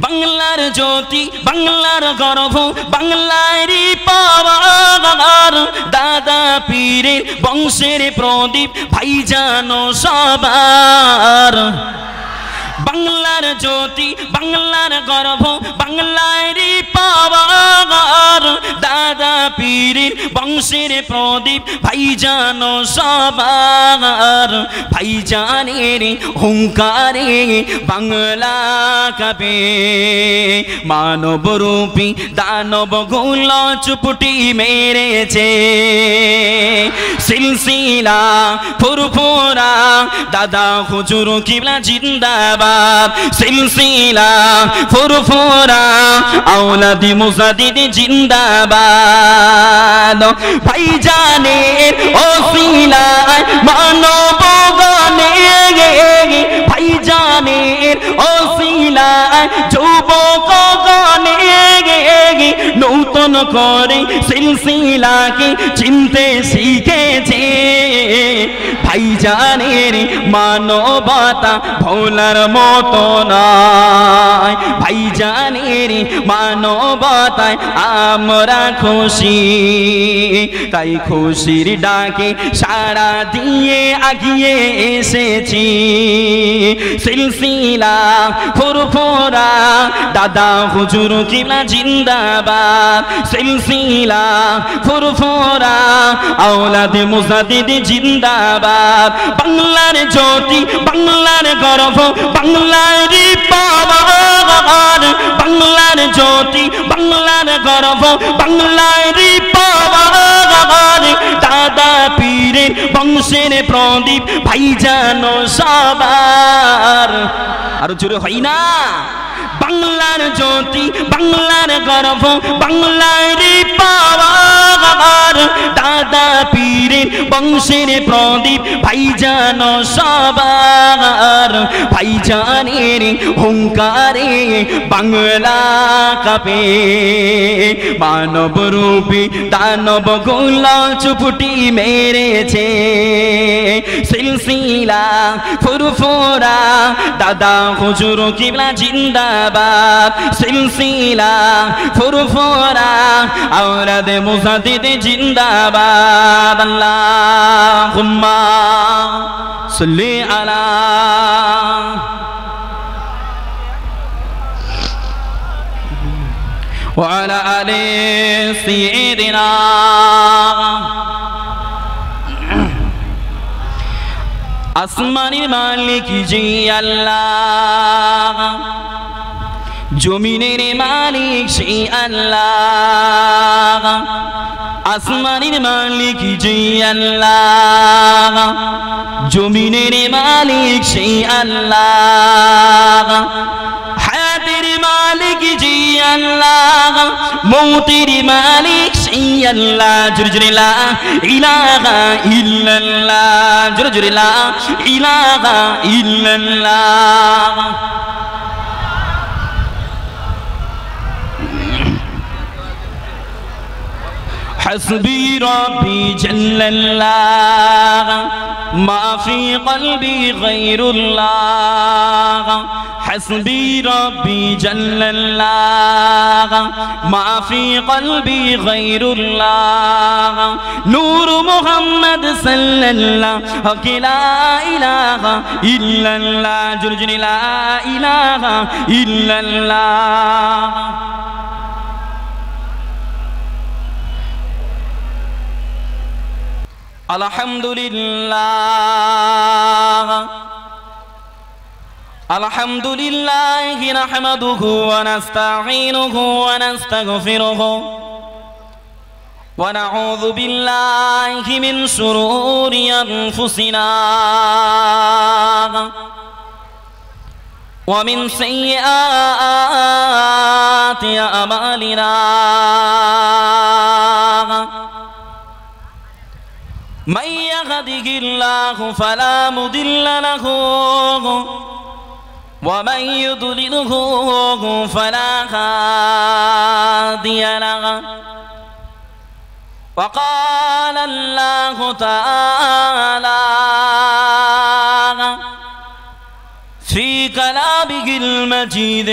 বাংলার জ্যোতি বাংলার গর্ব বাংলারই পাওয়ার দাদা পীরের বংশের প্রদীপ ভাইজান সবার বাংলার জ্যোতি বাংলার গর্ব বাংলারই পাওয়ার দাদা পীরের বংশের প্রদীপ ভাইজান সবার ভাইজানের হুঙ্কারে বাংলা কাঁপে মানব রূপী দানব গুলো চুপটি মেরেছে সিলসিলা ফুরফুরা দাদা হুজুর কিবলা জিন্দাবাদ সিলসিলা ফুরফুরা আওলাদি মুজাদ্দিদ জিন্দাবাদ ভাইজানের ওসিলায় মানব গণে ভাইজানের ওসিলায় যুবক গণে নূতন করে সিলসিলাকে চিনতে শিখেছে ভাইজানের মানবতা ভোলার মতো নয় ভাইজানের মানবতায় আমরা খুশি তাই খুশির ডাকে সাড়া দিয়ে আগিয়ে এসেছি সিলসিলা ফুরফুরা দাদা হুজুর কিবলা জিন্দাবাদ সিলসিলা ফুরফুরা আওলাদ মুজাদ্দিদ জিন্দাবাদ বাংলার জ্যোতি বাংলার গর্ব বাংলারই পাওয়ার বাংলার জ্যোতি বাংলার গর্ব বাংলারই পাওয়ার দাদা পীরের বংশের প্রদীপ ভাইজান সবার আরো জোরে হয় না বাংলার জ্যোতি বাংলার গর্ব বাংলারই পাওয়ার দাদা পীরের বংশের প্রদীপ ভাইজান সবার ভাইজানের হুঙ্কারে বাংলা কাঁপে মানব রূপী দানব গুলো চুপটি মেরেছে সিলসিলা ফুরফুরা দাদা হুজুর কিবলা জিন্দাবাদ সিলসিলা ফুরফুরা আওলাদ মুজাদ্দিদ জিন্দাবাদ আল্লাহুম্মা সাল্লি আলা ওয়া আলা আলি সাইয়্যিদিনা আসমানের মালিক জি আল্লাহ জমিনের মালিক সেই আল্লাহ আসমানের মালিক জি আল্লাহ জমিনের মালিক সেই আল্লাহ হায়াতের মালিক জি আল্লাহ মৌতের মালিক সেই আল্লাহ জোরে জোরে লা ইলাহা ইল্লাল্লাহ জোরে জোরে লা ইলাহা ইল্লাল্লাহ حسبي ربي جل الله ما في قلبي غير الله حسبي ربي جل الله ما في قلبي غير الله نور محمد صلى الله لا إله إلا الله جل لا إله إلا الله আলহামদুলিল্লাহ আলহামদুলিল্লাহ নাহমাদুহু ওয়া নাস্তাঈনুহু ওয়া নাস্তাগফিরুহু ওয়া নাউযু বিল্লাহি মিন শুরুরি আনফুসিনা ওয়া মিন সাইয়্যাতি আমালিনা من يهده الله فلا مضل له ومن يضلله فلا هادي له وقال الله تعالى في كلامه المجيد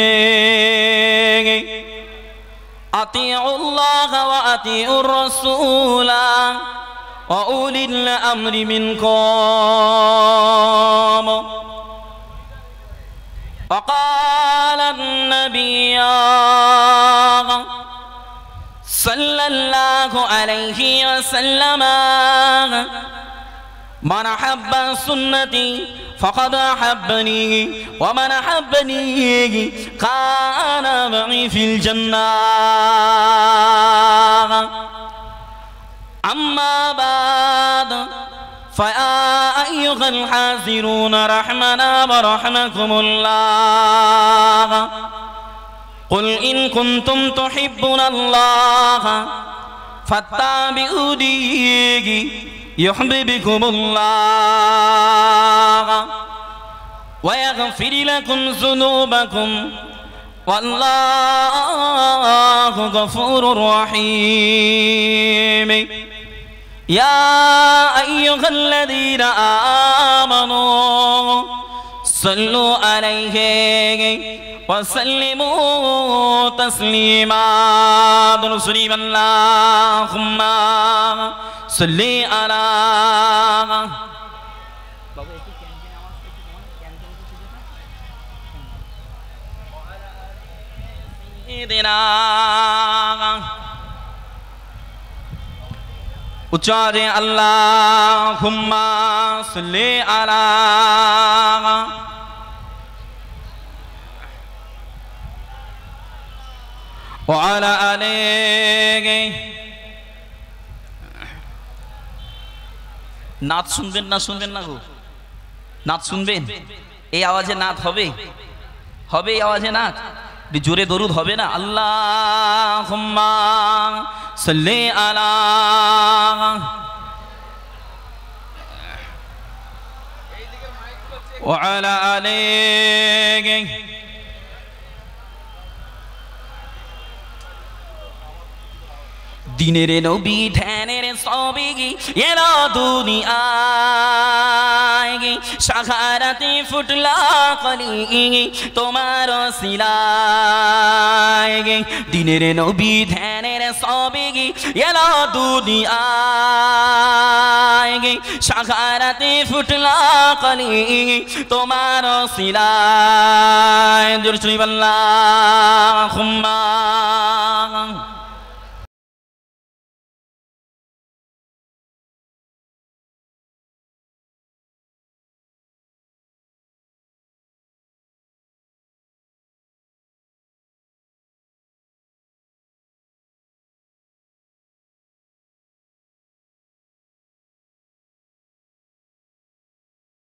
أطيعوا الله وأطيعوا الرسول وأولي الأمر منكم. وقال النبي صلى الله عليه وسلم من أحب سنتي فقد أحبني ومن أحبني كان معي في الجنة. أما بعد فيا أيها الحاضرون رحمنا ورحمكم الله قل إن كنتم تحبون الله فاتبعوني يحببكم الله ويغفر لكم ذنوبكم والله غفور رحيم. يا أيها الذين آمنوا صلوا عليه وسلموا تسليما. اللهم صل على سيدنا উচ্চারে আল্লাহুম্মা সাল্লি আলা ওয়া আলা আলিহি। নাত শুনবেন না শুনবেন না গো? নাত শুনবেন? এই আওয়াজে নাত হবে? হবে এই আওয়াজে নাত? জোরে দরুদ হবে না? আল্লাহুম্মা সাল্লি আলা ওয়া আলা আলিহি। দিনের নবী ধ্যানের সবিগি এলো দুনিয়ায়, সাখারাতে ফুটলা কলি তোমার সিলায়। দিনের নবী ধ্যানের সবিগি এলো দুনিয়ায়, সাখারাতে ফুটলা কলি তোমার সিলায়। জোরে আল্লাহুম্মা